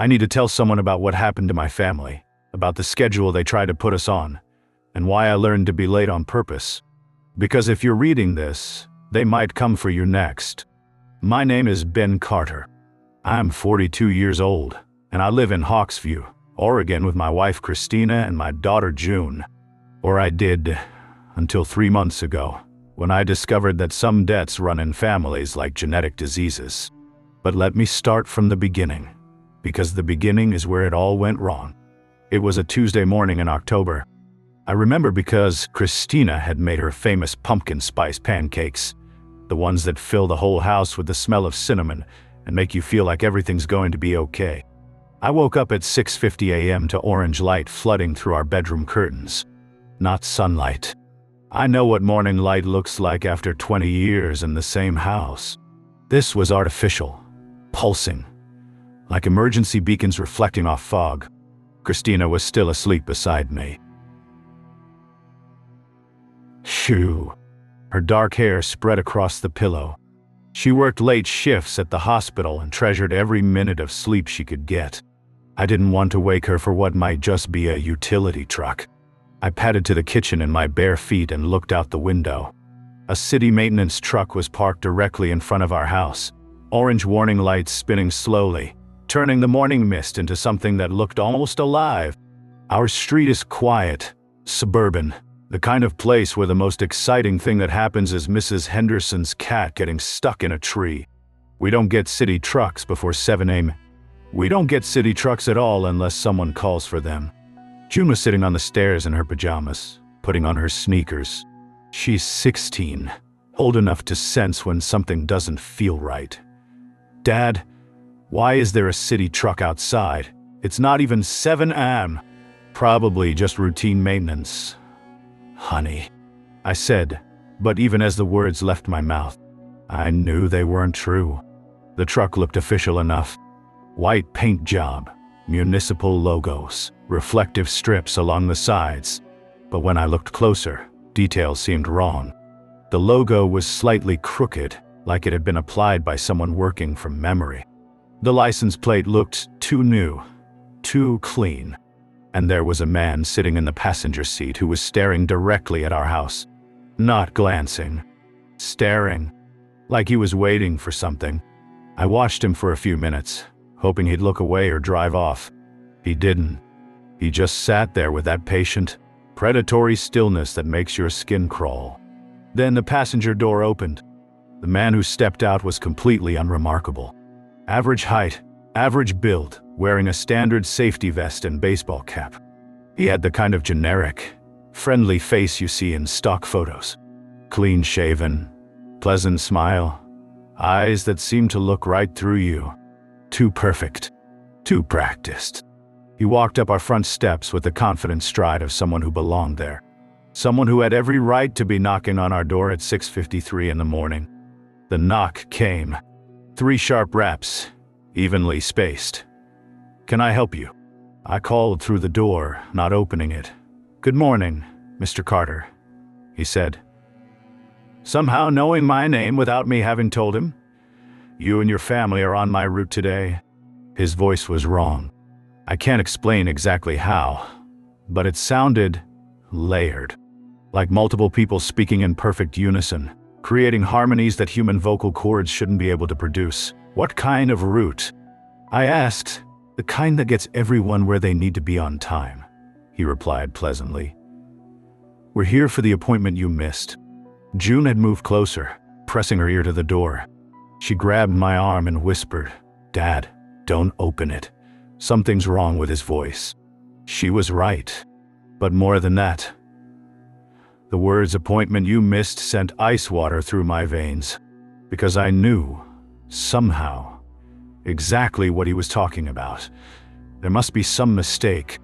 I need to tell someone about what happened to my family, about the schedule they tried to put us on, and why I learned to be late on purpose. Because if you're reading this, they might come for you next. My name is Ben Carter. I'm 42 years old, and I live in Hawksview, Oregon with my wife Christina and my daughter June. Or I did, until 3 months ago, when I discovered that some deaths run in families like genetic diseases. But let me start from the beginning, because the beginning is where it all went wrong. It was a Tuesday morning in October. I remember because Christina had made her famous pumpkin spice pancakes, the ones that fill the whole house with the smell of cinnamon and make you feel like everything's going to be okay. I woke up at 6:50 a.m. to orange light flooding through our bedroom curtains. Not sunlight. I know what morning light looks like after 20 years in the same house. This was artificial, pulsing, like emergency beacons reflecting off fog. Christina was still asleep beside me. Shoo. Her dark hair spread across the pillow. She worked late shifts at the hospital and treasured every minute of sleep she could get. I didn't want to wake her for what might just be a utility truck. I padded to the kitchen in my bare feet and looked out the window. A city maintenance truck was parked directly in front of our house, orange warning lights spinning slowly, turning the morning mist into something that looked almost alive. Our street is quiet, suburban, the kind of place where the most exciting thing that happens is Mrs. Henderson's cat getting stuck in a tree. We don't get city trucks before 7 a.m. We don't get city trucks at all unless someone calls for them. June was sitting on the stairs in her pajamas, putting on her sneakers. She's 16, old enough to sense when something doesn't feel right. Dad, why is there a city truck outside? It's not even 7 a.m. Probably just routine maintenance. Honey, I said, but even as the words left my mouth, I knew they weren't true. The truck looked official enough. White paint job, municipal logos, reflective strips along the sides. But when I looked closer, details seemed wrong. The logo was slightly crooked, like it had been applied by someone working from memory. The license plate looked too new, too clean. And there was a man sitting in the passenger seat who was staring directly at our house. Not glancing. Staring. Like he was waiting for something. I watched him for a few minutes, hoping he'd look away or drive off. He didn't. He just sat there with that patient, predatory stillness that makes your skin crawl. Then the passenger door opened. The man who stepped out was completely unremarkable. Average height, average build, wearing a standard safety vest and baseball cap. He had the kind of generic, friendly face you see in stock photos. Clean-shaven, pleasant smile, eyes that seem to look right through you. Too perfect, too practiced. He walked up our front steps with the confident stride of someone who belonged there. Someone who had every right to be knocking on our door at 6:53 in the morning. The knock came. 3 sharp raps, evenly spaced. Can I help you? I called through the door, not opening it. Good morning, Mr. Carter, he said. Somehow knowing my name without me having told him. You and your family are on my route today. His voice was wrong. I can't explain exactly how, but it sounded layered. Like multiple people speaking in perfect unison, creating harmonies that human vocal cords shouldn't be able to produce. What kind of route? I asked. The kind that gets everyone where they need to be on time, he replied pleasantly. We're here for the appointment you missed. June had moved closer, pressing her ear to the door. She grabbed my arm and whispered, Dad, don't open it. Something's wrong with his voice. She was right. But more than that. The words appointment you missed sent ice water through my veins, because I knew, somehow, exactly what he was talking about. There must be some mistake.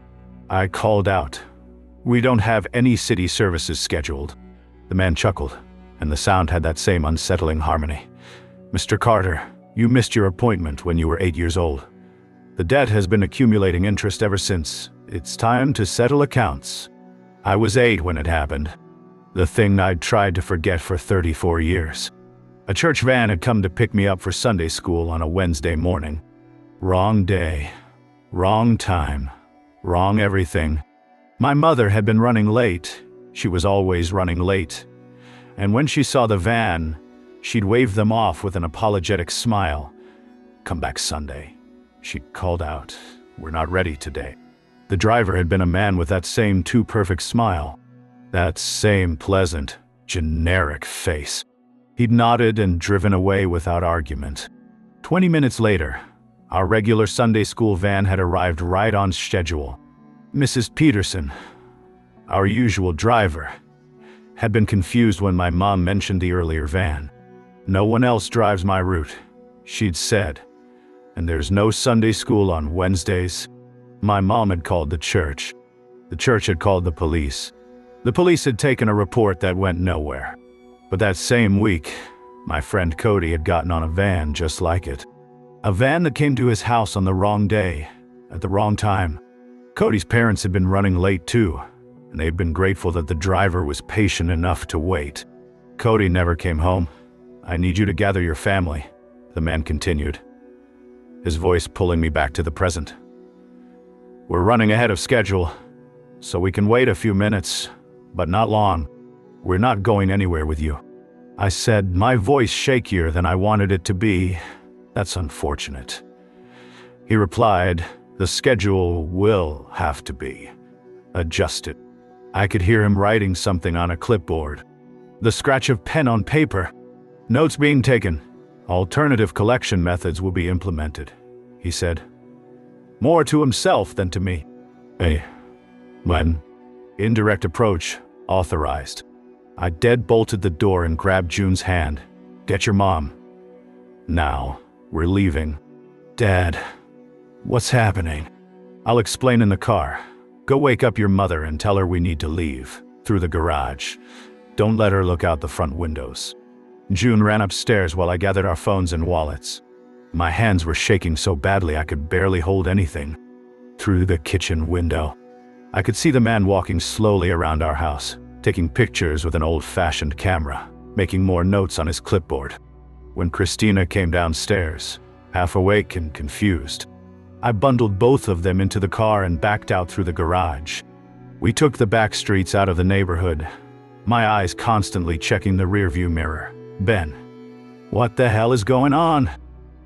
I called out. We don't have any city services scheduled. The man chuckled, and the sound had that same unsettling harmony. Mr. Carter, you missed your appointment when you were 8 years old. The debt has been accumulating interest ever since. It's time to settle accounts. I was 8 when it happened. The thing I'd tried to forget for 34 years. A church van had come to pick me up for Sunday school on a Wednesday morning. Wrong day. Wrong time. Wrong everything. My mother had been running late. She was always running late. And when she saw the van, she'd wave them off with an apologetic smile. "Come back Sunday," she called out. "We're not ready today." The driver had been a man with that same too-perfect smile. That same pleasant, generic face. He'd nodded and driven away without argument. 20 minutes later, our regular Sunday school van had arrived right on schedule. Mrs. Peterson, our usual driver, had been confused when my mom mentioned the earlier van. "No one else drives my route," she'd said, "and there's no Sunday school on Wednesdays." My mom had called the church. The church had called the police. The police had taken a report that went nowhere. But that same week, my friend Cody had gotten on a van just like it. A van that came to his house on the wrong day, at the wrong time. Cody's parents had been running late too, and they'd been grateful that the driver was patient enough to wait. "Cody never came home. I need you to gather your family," the man continued, his voice pulling me back to the present. "We're running ahead of schedule, so we can wait a few minutes, but not long. We're not going anywhere with you." I said, my voice shakier than I wanted it to be. "That's unfortunate." He replied, "The schedule will have to be adjusted." I could hear him writing something on a clipboard. The scratch of pen on paper. "Notes being taken. Alternative collection methods will be implemented," he said. More to himself than to me. "Hey, when?" Indirect approach, authorized. I dead-bolted the door and grabbed June's hand. "Get your mom. Now, we're leaving." "Dad, what's happening?" "I'll explain in the car. Go wake up your mother and tell her we need to leave, through the garage. Don't let her look out the front windows." June ran upstairs while I gathered our phones and wallets. My hands were shaking so badly I could barely hold anything. Through the kitchen window, I could see the man walking slowly around our house, taking pictures with an old-fashioned camera, making more notes on his clipboard. When Christina came downstairs, half awake and confused, I bundled both of them into the car and backed out through the garage. We took the back streets out of the neighborhood, my eyes constantly checking the rearview mirror. "Ben, what the hell is going on?"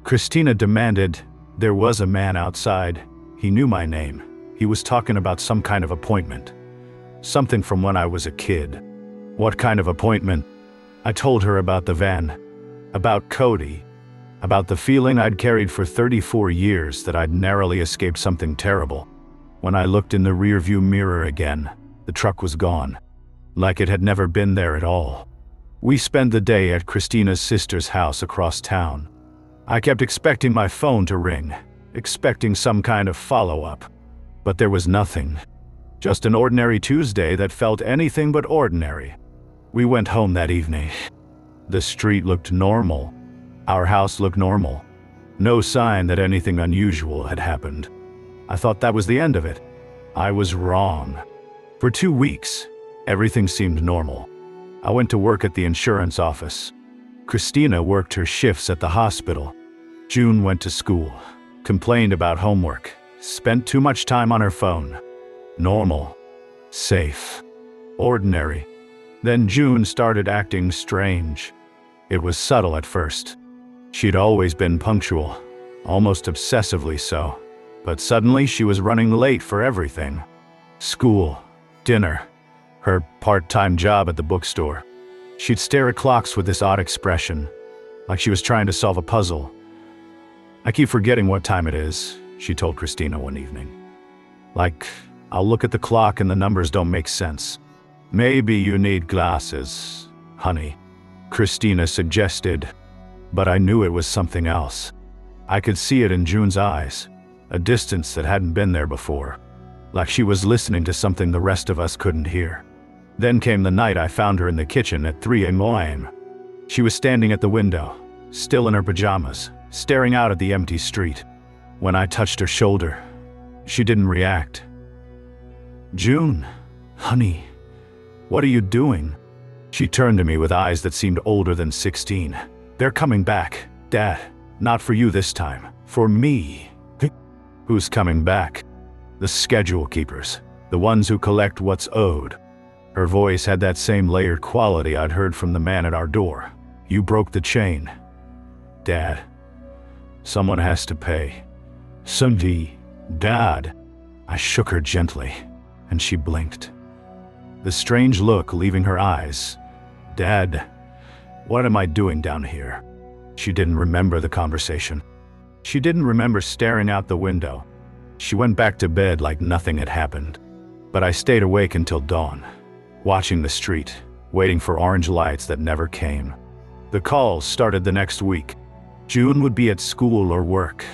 Christina demanded. There was a man outside. He knew my name. He was talking about some kind of appointment. Something from when I was a kid. What kind of appointment? I told her about the van, about Cody, about the feeling I'd carried for 34 years that I'd narrowly escaped something terrible. When I looked in the rearview mirror again, the truck was gone, like it had never been there at all. We spent the day at Christina's sister's house across town. I kept expecting my phone to ring, expecting some kind of follow-up. But there was nothing. Just an ordinary Tuesday that felt anything but ordinary. We went home that evening. The street looked normal. Our house looked normal. No sign that anything unusual had happened. I thought that was the end of it. I was wrong. For 2 weeks, everything seemed normal. I went to work at the insurance office. Christina worked her shifts at the hospital. June went to school, complained about homework, spent too much time on her phone. Normal. Safe. Ordinary. Then June started acting strange. It was subtle at first. She'd always been punctual, almost obsessively so. But suddenly she was running late for everything. School, dinner, her part-time job at the bookstore. She'd stare at clocks with this odd expression, like she was trying to solve a puzzle. "I keep forgetting what time it is," she told Christina one evening. "Like, I'll look at the clock and the numbers don't make sense." "Maybe you need glasses, honey," Christina suggested, but I knew it was something else. I could see it in June's eyes, a distance that hadn't been there before, like she was listening to something the rest of us couldn't hear. Then came the night I found her in the kitchen at 3 a.m. She was standing at the window, still in her pajamas, staring out at the empty street. When I touched her shoulder, she didn't react. "June, honey, what are you doing?" She turned to me with eyes that seemed older than 16. "They're coming back, Dad. Not for you this time. For me." Who's coming back? The schedule keepers, the ones who collect what's owed. Her voice had that same layered quality I'd heard from the man at our door. You broke the chain. Dad. Someone has to pay. Sunvi. Dad. I shook her gently, and she blinked. The strange look leaving her eyes. Dad, what am I doing down here? She didn't remember the conversation. She didn't remember staring out the window. She went back to bed like nothing had happened. But I stayed awake until dawn, watching the street, waiting for orange lights that never came. The calls started the next week. June would be at school or work,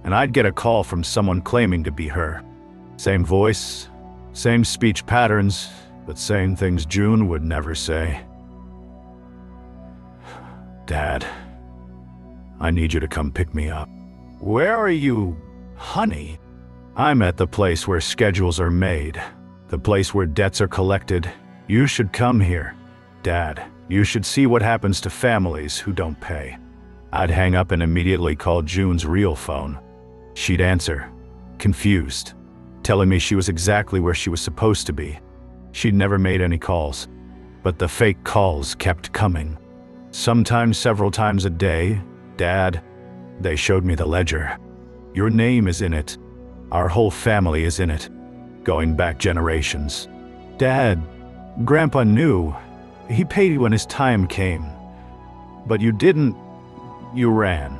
and I'd get a call from someone claiming to be her. Same voice, same speech patterns, but saying things June would never say. Dad, I need you to come pick me up. Where are you, honey? I'm at the place where schedules are made, the place where debts are collected. You should come here. Dad, you should see what happens to families who don't pay. I'd hang up and immediately call June's real phone. She'd answer, confused, telling me she was exactly where she was supposed to be. She'd never made any calls, but the fake calls kept coming. Sometimes several times a day. Dad, they showed me the ledger. Your name is in it. Our whole family is in it, going back generations. Dad, Grandpa knew. He paid you when his time came. But you didn't. You ran.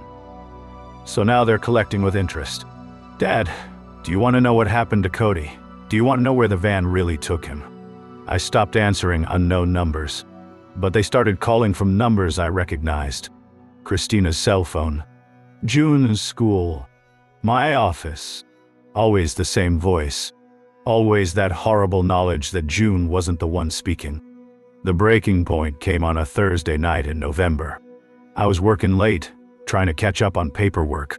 So now they're collecting with interest. Dad, do you want to know what happened to Cody? Do you want to know where the van really took him? I stopped answering unknown numbers, but they started calling from numbers I recognized. Christina's cell phone, June's school, my office. Always the same voice. Always that horrible knowledge that June wasn't the one speaking. The breaking point came on a Thursday night in November. I was working late, trying to catch up on paperwork.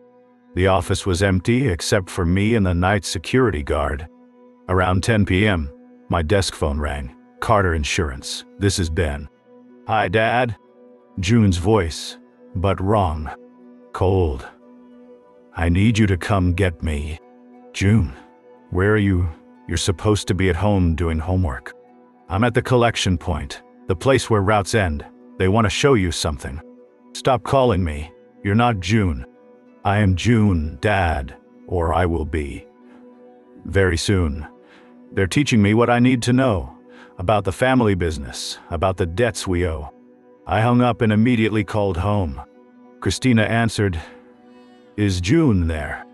The office was empty except for me and the night security guard. Around 10 p.m., my desk phone rang. Carter Insurance. This is Ben. Hi, Dad. June's voice, but wrong. Cold. I need you to come get me. June, where are you? You're supposed to be at home doing homework. I'm at the collection point, the place where routes end. They want to show you something. Stop calling me. You're not June. I am June, Dad, or I will be. Very soon. They're teaching me what I need to know about the family business, about the debts we owe. I hung up and immediately called home. Christina answered, Is June there?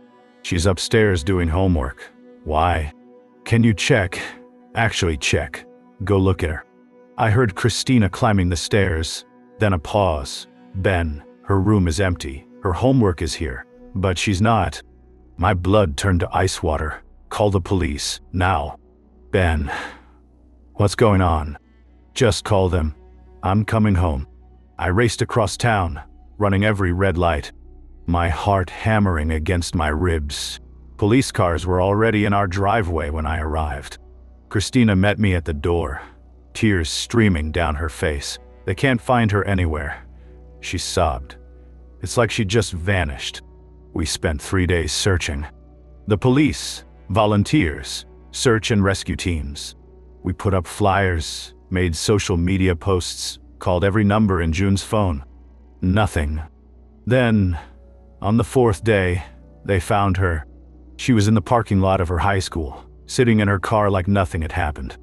She's upstairs doing homework. Why? Can you check? Actually check. Go look at her. I heard Christina climbing the stairs, then a pause. Ben, her room is empty. Her homework is here, but she's not. My blood turned to ice water. Call the police, now. Ben, what's going on? Just call them. I'm coming home. I raced across town, running every red light, my heart hammering against my ribs. Police cars were already in our driveway when I arrived. Christina met me at the door, tears streaming down her face. They can't find her anywhere. She sobbed. It's like she just vanished. We spent 3 days searching. The police, volunteers, search and rescue teams. We put up flyers, made social media posts, called every number in June's phone. Nothing. Then, on the 4th day, they found her. She was in the parking lot of her high school, sitting in her car like nothing had happened.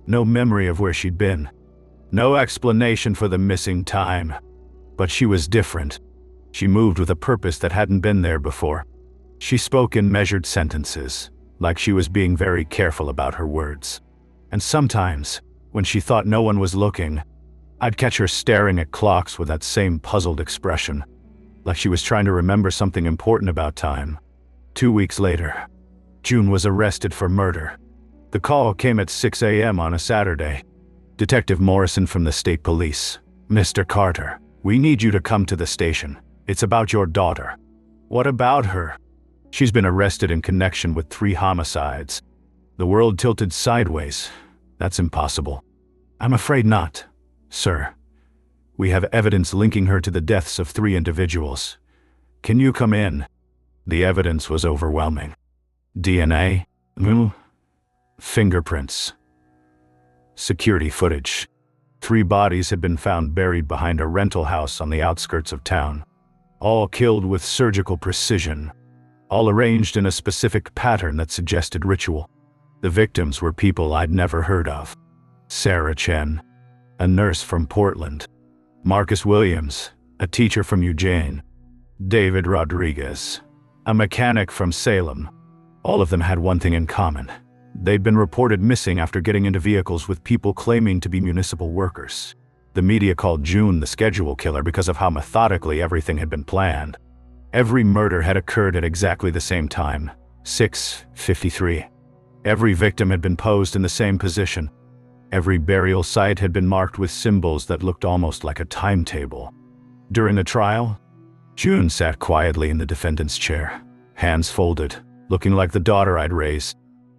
No memory of where she'd been. No explanation for the missing time. But she was different. She moved with a purpose that hadn't been there before. She spoke in measured sentences, like she was being very careful about her words. And sometimes, when she thought no one was looking, I'd catch her staring at clocks with that same puzzled expression, like she was trying to remember something important about time. 2 weeks later, June was arrested for murder. The call came at 6 a.m. on a Saturday. Detective Morrison from the state police. Mr. Carter, we need you to come to the station. It's about your daughter. What about her? She's been arrested in connection with 3 homicides. The world tilted sideways. That's impossible. I'm afraid not, sir. We have evidence linking her to the deaths of 3 individuals. Can you come in? The evidence was overwhelming. DNA? Fingerprints. Security footage. 3 bodies had been found buried behind a rental house on the outskirts of town. All killed with surgical precision. All arranged in a specific pattern that suggested ritual. The victims were people I'd never heard of. Sarah Chen, a nurse from Portland. Marcus Williams, a teacher from Eugene. David Rodriguez, a mechanic from Salem. All of them had one thing in common. They'd been reported missing after getting into vehicles with people claiming to be municipal workers. The media called June the schedule killer because of how methodically everything had been planned. Every murder had occurred at exactly the same time, 6:53. Every victim had been posed in the same position. Every burial site had been marked with symbols that looked almost like a timetable. During the trial, June sat quietly in the defendant's chair, hands folded, looking like the daughter I'd raised,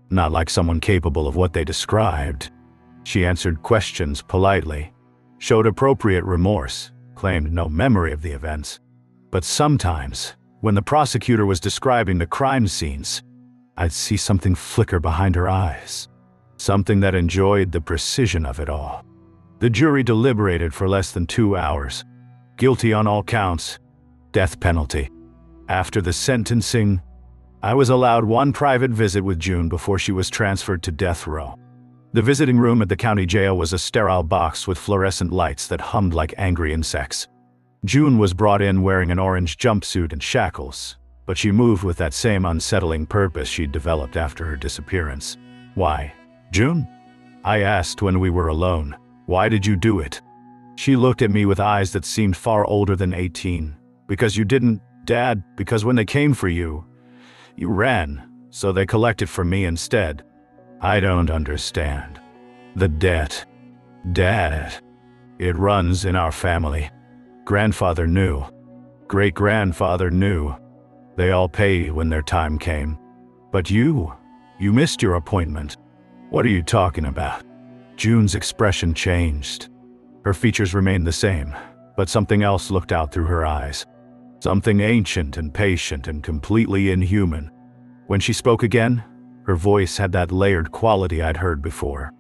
not like someone capable of what they described. She answered questions politely, showed appropriate remorse, claimed no memory of the events. But sometimes, when the prosecutor was describing the crime scenes, I'd see something flicker behind her eyes, something that enjoyed the precision of it all. The jury deliberated for less than 2 hours. Guilty on all counts. Death penalty. After the sentencing, I was allowed one private visit with June before she was transferred to death row. The visiting room at the county jail was a sterile box with fluorescent lights that hummed like angry insects. June was brought in wearing an orange jumpsuit and shackles, but she moved with that same unsettling purpose she'd developed after her disappearance. Why, June? I asked when we were alone. Why did you do it? She looked at me with eyes that seemed far older than 18. Because you didn't, Dad, because when they came for you, you ran, so they collected from me instead. I don't understand. The debt. Dad. It runs in our family. Grandfather knew. Great-grandfather knew. They all paid when their time came. But you missed your appointment. What are you talking about? June's expression changed. Her features remained the same, but something else looked out through her eyes. Something ancient and patient and completely inhuman. When she spoke again, her voice had that layered quality I'd heard before.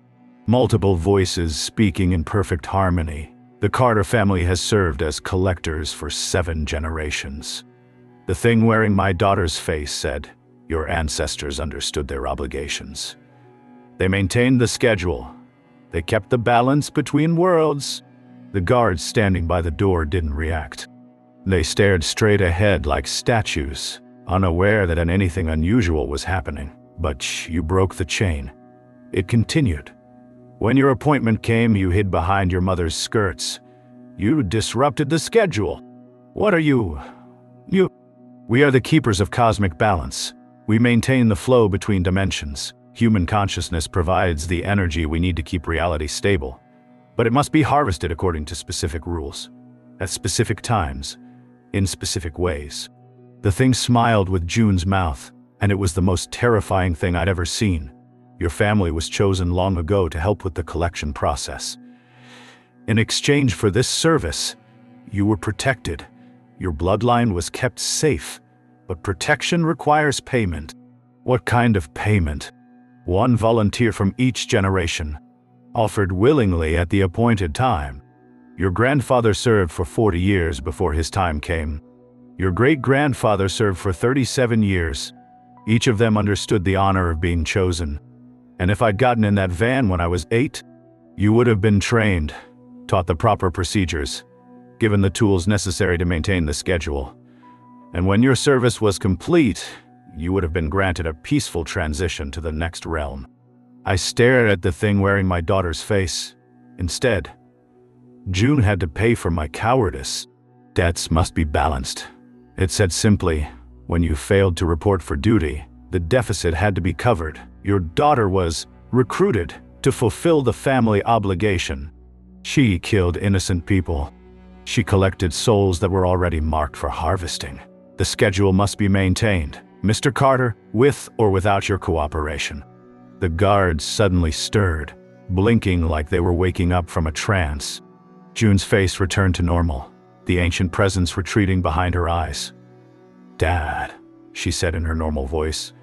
Multiple voices speaking in perfect harmony. The Carter family has served as collectors for 7 generations. The thing wearing my daughter's face said, "Your ancestors understood their obligations. They maintained the schedule. They kept the balance between worlds." The guards standing by the door didn't react. They stared straight ahead like statues, unaware that anything unusual was happening. But you broke the chain. It continued. When your appointment came, you hid behind your mother's skirts. You disrupted the schedule. What are you? We are the keepers of cosmic balance. We maintain the flow between dimensions. Human consciousness provides the energy we need to keep reality stable. But it must be harvested according to specific rules, at specific times, in specific ways. The thing smiled with June's mouth, and it was the most terrifying thing I'd ever seen. Your family was chosen long ago to help with the collection process. In exchange for this service, you were protected. Your bloodline was kept safe, but protection requires payment. What kind of payment? One volunteer from each generation, offered willingly at the appointed time. Your grandfather served for 40 years before his time came. Your great-grandfather served for 37 years. Each of them understood the honor of being chosen. And if I'd gotten in that van when I was 8, you would have been trained, taught the proper procedures, given the tools necessary to maintain the schedule. And when your service was complete, you would have been granted a peaceful transition to the next realm. I stared at the thing wearing my daughter's face. Instead, June had to pay for my cowardice. Debts must be balanced. It said simply, when you failed to report for duty, the deficit had to be covered. Your daughter was recruited to fulfill the family obligation. She killed innocent people. She collected souls that were already marked for harvesting. The schedule must be maintained, Mr. Carter, with or without your cooperation. The guards suddenly stirred, blinking like they were waking up from a trance. June's face returned to normal, the ancient presence retreating behind her eyes. "Dad," she said in her normal voice,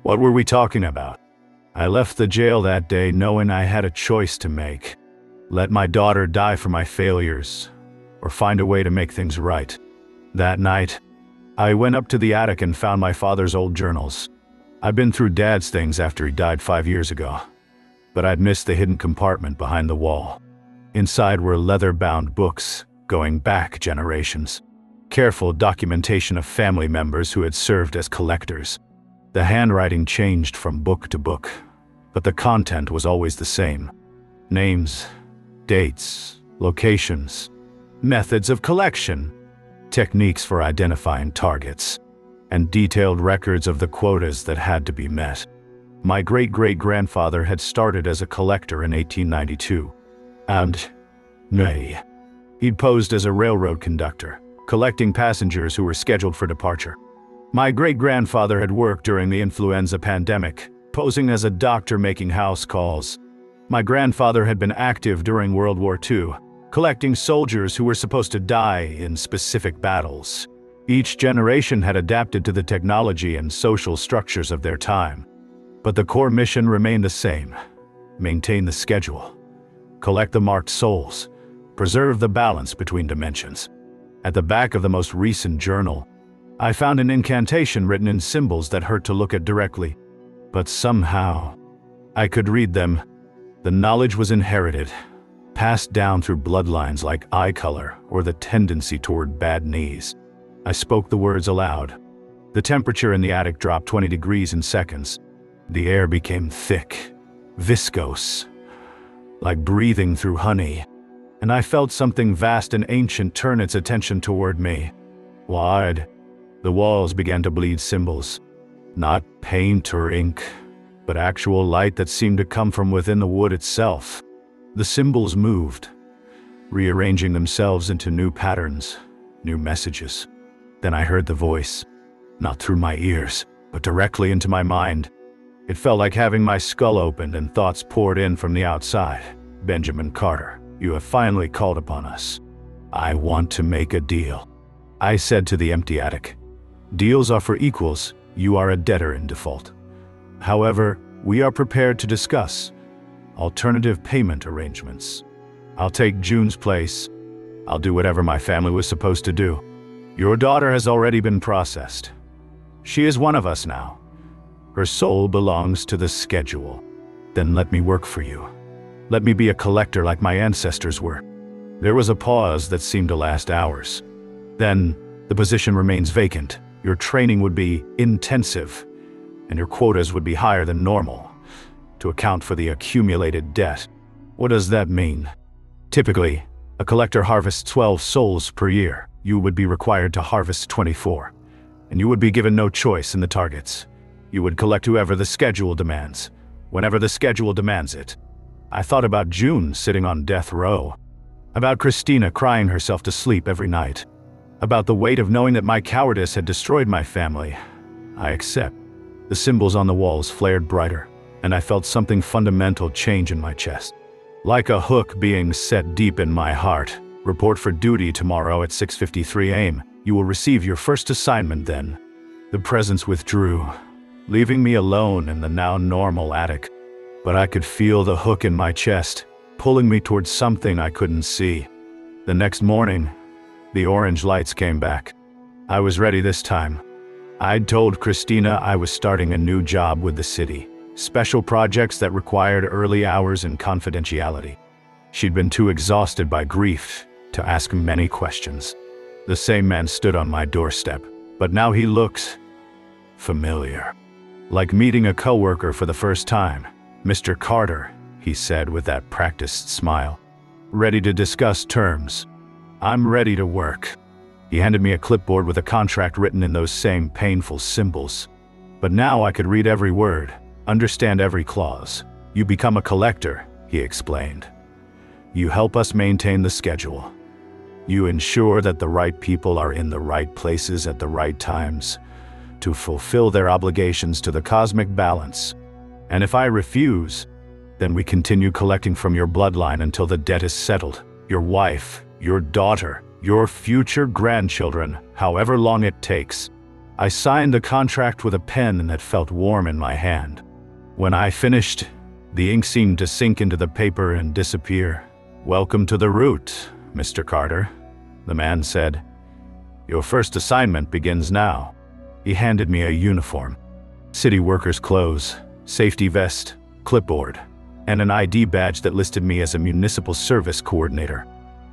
What were we talking about? I left the jail that day knowing I had a choice to make. Let my daughter die for my failures, or find a way to make things right. That night, I went up to the attic and found my father's old journals. I'd been through Dad's things after he died 5 years ago, but I'd missed the hidden compartment behind the wall. Inside were leather-bound books, going back generations. Careful documentation of family members who had served as collectors. The handwriting changed from book to book, but the content was always the same. Names, dates, locations, methods of collection, techniques for identifying targets, and detailed records of the quotas that had to be met. My great-great-grandfather had started as a collector in 1892, and, he'd posed as a railroad conductor, collecting passengers who were scheduled for departure. My great-grandfather had worked during the influenza pandemic, posing as a doctor making house calls. My grandfather had been active during World War II, collecting soldiers who were supposed to die in specific battles. Each generation had adapted to the technology and social structures of their time. But the core mission remained the same: maintain the schedule, collect the marked souls, preserve the balance between dimensions. At the back of the most recent journal, I found an incantation written in symbols that hurt to look at directly, but somehow I could read them. The knowledge was inherited, passed down through bloodlines like eye color or the tendency toward bad knees. I spoke the words aloud. The temperature in the attic dropped 20 degrees in seconds. The air became thick, viscose, like breathing through honey, and I felt something vast and ancient turn its attention toward me. Wide, the walls began to bleed symbols. Not paint or ink, but actual light that seemed to come from within the wood itself. The symbols moved, rearranging themselves into new patterns, new messages. Then I heard the voice, not through my ears, but directly into my mind. It felt like having my skull opened and thoughts poured in from the outside. Benjamin Carter, you have finally called upon us. I want to make a deal, I said to the empty attic. Deals are for equals. You are a debtor in default. However, we are prepared to discuss alternative payment arrangements. I'll take June's place. I'll do whatever my family was supposed to do. Your daughter has already been processed. She is one of us now. Her soul belongs to the schedule. Then let me work for you. Let me be a collector like my ancestors were. There was a pause that seemed to last hours. Then, the position remains vacant. Your training would be intensive, and your quotas would be higher than normal, to account for the accumulated debt. What does that mean? Typically, a collector harvests 12 souls per year. You would be required to harvest 24, and you would be given no choice in the targets. You would collect whoever the schedule demands, whenever the schedule demands it. I thought about June sitting on death row, about Christina crying herself to sleep every night, about the weight of knowing that my cowardice had destroyed my family. I accept. The symbols on the walls flared brighter, and I felt something fundamental change in my chest. Like a hook being set deep in my heart. Report for duty tomorrow at 6:53 a.m. You will receive your first assignment then. The presence withdrew, leaving me alone in the now normal attic. But I could feel the hook in my chest, pulling me towards something I couldn't see. The next morning, the orange lights came back. I was ready this time. I'd told Christina I was starting a new job with the city, special projects that required early hours and confidentiality. She'd been too exhausted by grief to ask many questions. The same man stood on my doorstep, but now he looked familiar. Like meeting a coworker for the first time. Mr. Carter, he said with that practiced smile. Ready to discuss terms. I'm ready to work. He handed me a clipboard with a contract written in those same painful symbols. But now I could read every word, understand every clause. You become a collector, he explained. You help us maintain the schedule. You ensure that the right people are in the right places at the right times to fulfill their obligations to the cosmic balance. And if I refuse, then we continue collecting from your bloodline until the debt is settled. Your wife, your daughter, your future grandchildren, however long it takes. I signed the contract with a pen that felt warm in my hand. When I finished, the ink seemed to sink into the paper and disappear. "Welcome to the route, Mr. Carter," the man said. "Your first assignment begins now." He handed me a uniform. City worker's clothes, safety vest, clipboard, and an ID badge that listed me as a municipal service coordinator.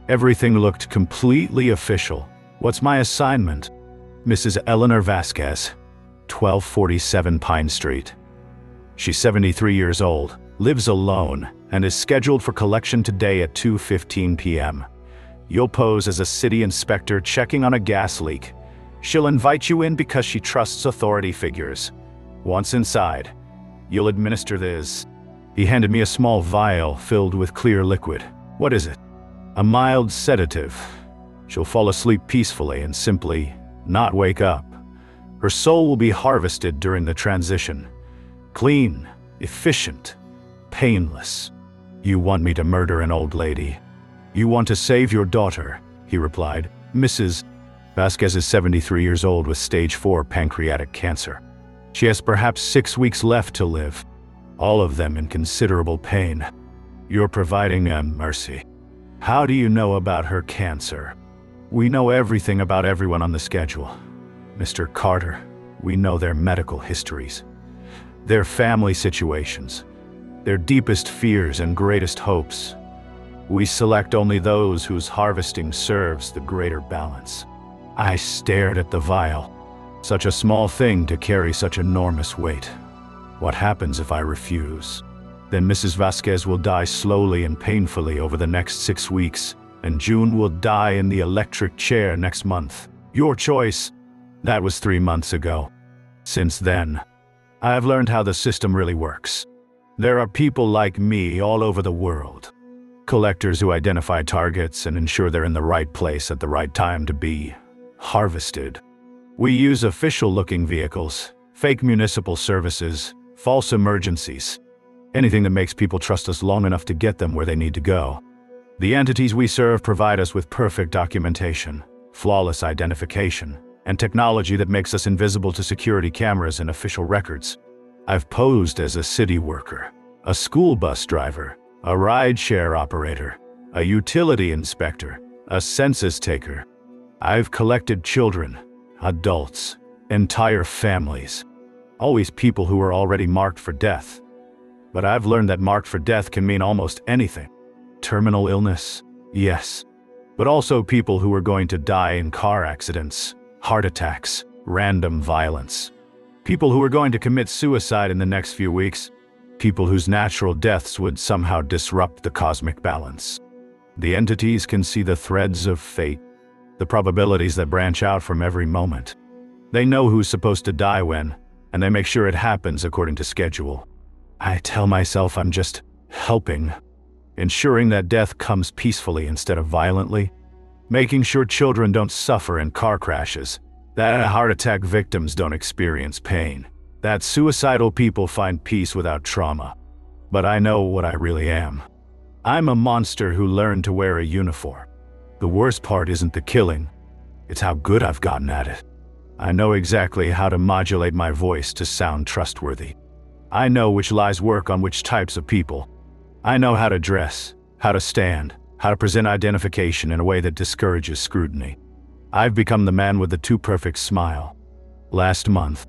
Everything looked completely official. "What's my assignment?" "Mrs. Eleanor Vasquez, 1247 Pine Street. She's 73 years old, lives alone, and is scheduled for collection today at 2:15 p.m. You'll pose as a city inspector checking on a gas leak. She'll invite you in because she trusts authority figures. Once inside, you'll administer this." He handed me a small vial filled with clear liquid. "What is it?" "A mild sedative. She'll fall asleep peacefully and simply not wake up. Her soul will be harvested during the transition. Clean, efficient, painless." "You want me to murder an old lady?" "You want to save your daughter," he replied. "Mrs. Vasquez is 73 years old with stage 4 pancreatic cancer. She has perhaps 6 weeks left to live, all of them in considerable pain. You're providing a mercy." "How do you know about her cancer?" "We know everything about everyone on the schedule, Mr. Carter. We know their medical histories, their family situations, their deepest fears and greatest hopes. We select only those whose harvesting serves the greater balance." I stared at the vial. Such a small thing to carry such enormous weight. "What happens if I refuse?" "Then Mrs. Vasquez will die slowly and painfully over the next 6 weeks, and June will die in the electric chair next month. Your choice." That was 3 months ago. Since then, I have learned how the system really works. There are people like me all over the world. Collectors who identify targets and ensure they're in the right place at the right time to be harvested. We use official-looking vehicles, fake municipal services, false emergencies, anything that makes people trust us long enough to get them where they need to go. The entities we serve provide us with perfect documentation, flawless identification, and technology that makes us invisible to security cameras and official records. I've posed as a city worker, a school bus driver, a ride-share operator, a utility inspector, a census taker. I've collected children, adults, entire families, always people who are already marked for death. But I've learned that marked for death can mean almost anything. Terminal illness, yes, but also people who are going to die in car accidents, heart attacks, random violence. People who are going to commit suicide in the next few weeks. People whose natural deaths would somehow disrupt the cosmic balance. The entities can see the threads of fate, the probabilities that branch out from every moment. They know who's supposed to die when, and they make sure it happens according to schedule. I tell myself I'm just helping, ensuring that death comes peacefully instead of violently, making sure children don't suffer in car crashes, that heart attack victims don't experience pain, that suicidal people find peace without trauma. But I know what I really am. I'm a monster who learned to wear a uniform. The worst part isn't the killing, it's how good I've gotten at it. I know exactly how to modulate my voice to sound trustworthy. I know which lies work on which types of people. I know how to dress, how to stand, how to present identification in a way that discourages scrutiny. I've become the man with the too perfect smile. Last month,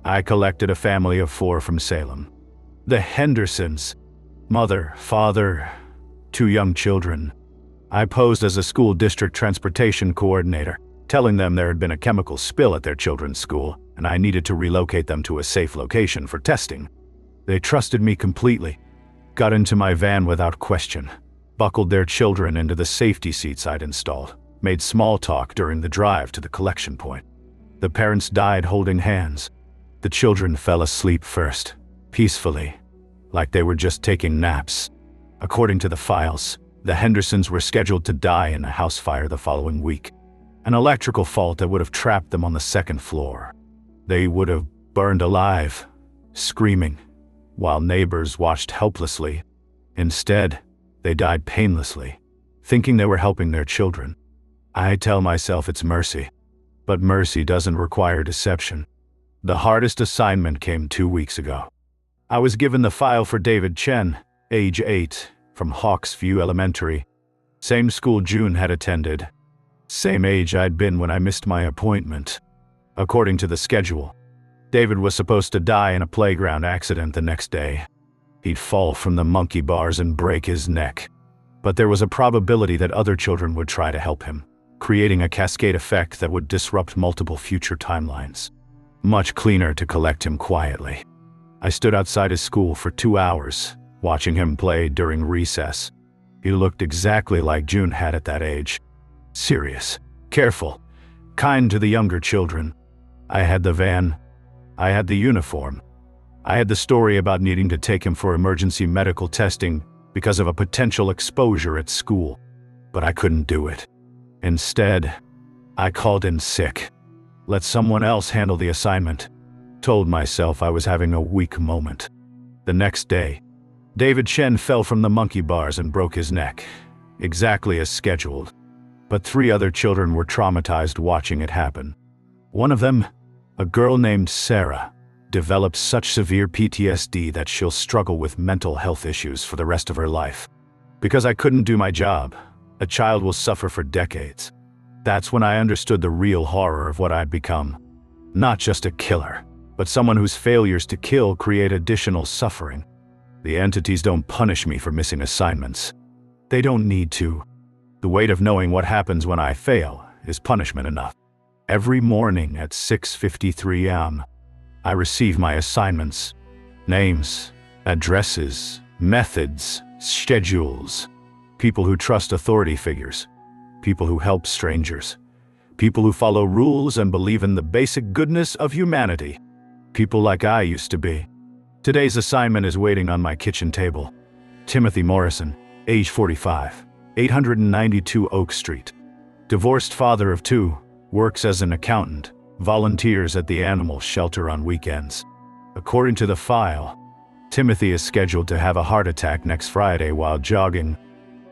I collected a family of 4 from Salem. The Hendersons. Mother, father, 2 young children. I posed as a school district transportation coordinator, telling them there had been a chemical spill at their children's school, and I needed to relocate them to a safe location for testing. They trusted me completely, got into my van without question, buckled their children into the safety seats I'd installed, made small talk during the drive to the collection point. The parents died holding hands. The children fell asleep first, peacefully, like they were just taking naps. According to the files, the Hendersons were scheduled to die in a house fire the following week, an electrical fault that would have trapped them on the 2nd floor. They would have burned alive, screaming, while neighbors watched helplessly. Instead, they died painlessly, thinking they were helping their children. I tell myself it's mercy, But mercy doesn't require deception. The hardest assignment came 2 weeks ago. I was given the file for David Chen, age 8, from Hawks View Elementary. Same school June had attended. Same age I'd been when I missed my appointment. According to the schedule, David was supposed to die in a playground accident the next day. He'd fall from the monkey bars and break his neck. But there was a probability that other children would try to help him, creating a cascade effect that would disrupt multiple future timelines. Much cleaner to collect him quietly. I stood outside his school for 2 hours, watching him play during recess. He looked exactly like June had at that age. Serious, careful, kind to the younger children. I had the van. I had the uniform. I had the story about needing to take him for emergency medical testing because of a potential exposure at school. But I couldn't do it. Instead, I called in sick. Let someone else handle the assignment. Told myself I was having a weak moment. The next day, David Chen fell from the monkey bars and broke his neck, exactly as scheduled. But 3 other children were traumatized watching it happen. One of them, a girl named Sarah, developed such severe PTSD that she'll struggle with mental health issues for the rest of her life. Because I couldn't do my job, a child will suffer for decades. That's when I understood the real horror of what I'd become. Not just a killer, but someone whose failures to kill create additional suffering. The entities don't punish me for missing assignments. They don't need to. The weight of knowing what happens when I fail is punishment enough. Every morning at 6:53 a.m., I receive my assignments. Names, addresses, methods, schedules. People who trust authority figures. People who help strangers. People who follow rules and believe in the basic goodness of humanity. People like I used to be. Today's assignment is waiting on my kitchen table. Timothy Morrison, age 45, 892 Oak Street. Divorced father of 2, works as an accountant, volunteers at the animal shelter on weekends. According to the file, Timothy is scheduled to have a heart attack next Friday while jogging,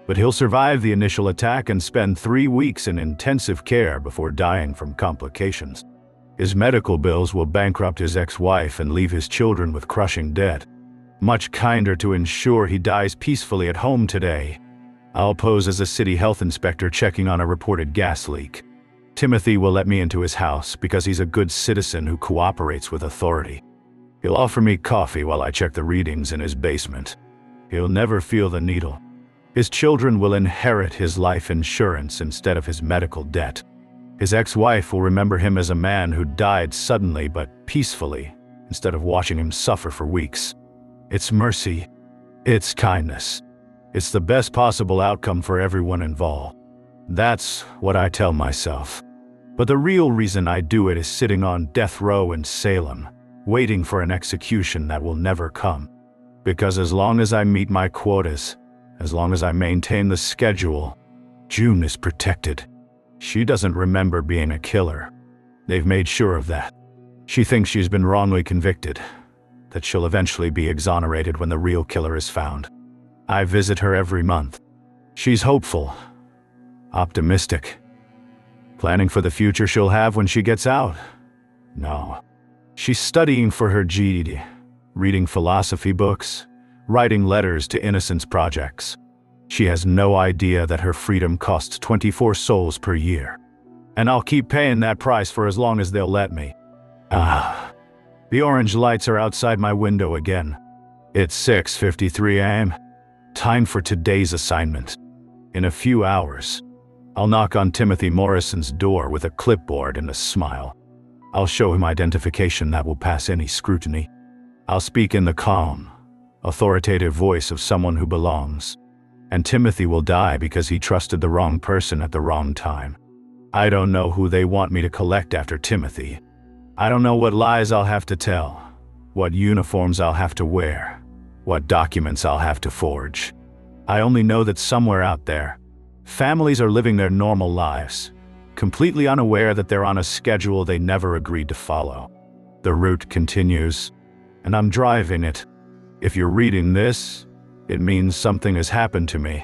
but he'll survive the initial attack and spend 3 weeks in intensive care before dying from complications. His medical bills will bankrupt his ex-wife and leave his children with crushing debt. Much kinder to ensure he dies peacefully at home today. I'll pose as a city health inspector checking on a reported gas leak. Timothy will let me into his house because he's a good citizen who cooperates with authority. He'll offer me coffee while I check the readings in his basement. He'll never feel the needle. His children will inherit his life insurance instead of his medical debt. His ex-wife will remember him as a man who died suddenly but peacefully, instead of watching him suffer for weeks. It's mercy. It's kindness. It's the best possible outcome for everyone involved. That's what I tell myself. But the real reason I do it is sitting on death row in Salem, waiting for an execution that will never come. Because as long as I meet my quotas, as long as I maintain the schedule, June is protected. She doesn't remember being a killer. They've made sure of that. She thinks she's been wrongly convicted, that she'll eventually be exonerated when the real killer is found. I visit her every month. She's hopeful, optimistic, planning for the future she'll have when she gets out. No, she's studying for her GED, reading philosophy books, writing letters to innocence projects. She has no idea that her freedom costs 24 souls per year. And I'll keep paying that price for as long as they'll let me. The orange lights are outside my window again. It's 6:53 a.m. Time for today's assignment. In a few hours, I'll knock on Timothy Morrison's door with a clipboard and a smile. I'll show him identification that will pass any scrutiny. I'll speak in the calm, authoritative voice of someone who belongs. And Timothy will die because he trusted the wrong person at the wrong time. I don't know who they want me to collect after Timothy. I don't know what lies I'll have to tell, what uniforms I'll have to wear, what documents I'll have to forge. I only know that somewhere out there, families are living their normal lives, completely unaware that they're on a schedule they never agreed to follow. The route continues, and I'm driving it. If you're reading this, it means something has happened to me.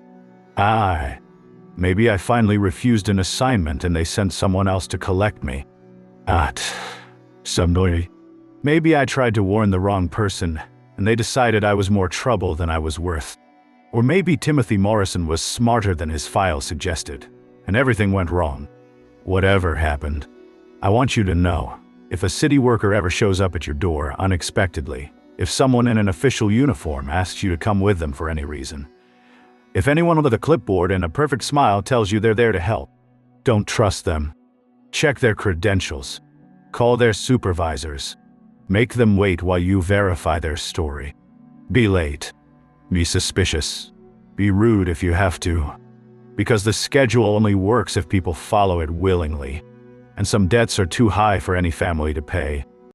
Maybe I finally refused an assignment and they sent someone else to collect me. Somebody. Maybe I tried to warn the wrong person, and they decided I was more trouble than I was worth. Or maybe Timothy Morrison was smarter than his file suggested, and everything went wrong. Whatever happened, I want you to know, if a city worker ever shows up at your door unexpectedly, if someone in an official uniform asks you to come with them for any reason, if anyone with a clipboard and a perfect smile tells you they're there to help, don't trust them. Check their credentials. Call their supervisors. Make them wait while you verify their story. Be late. Be suspicious. Be rude if you have to. Because the schedule only works if people follow it willingly. And some debts are too high for any family to pay.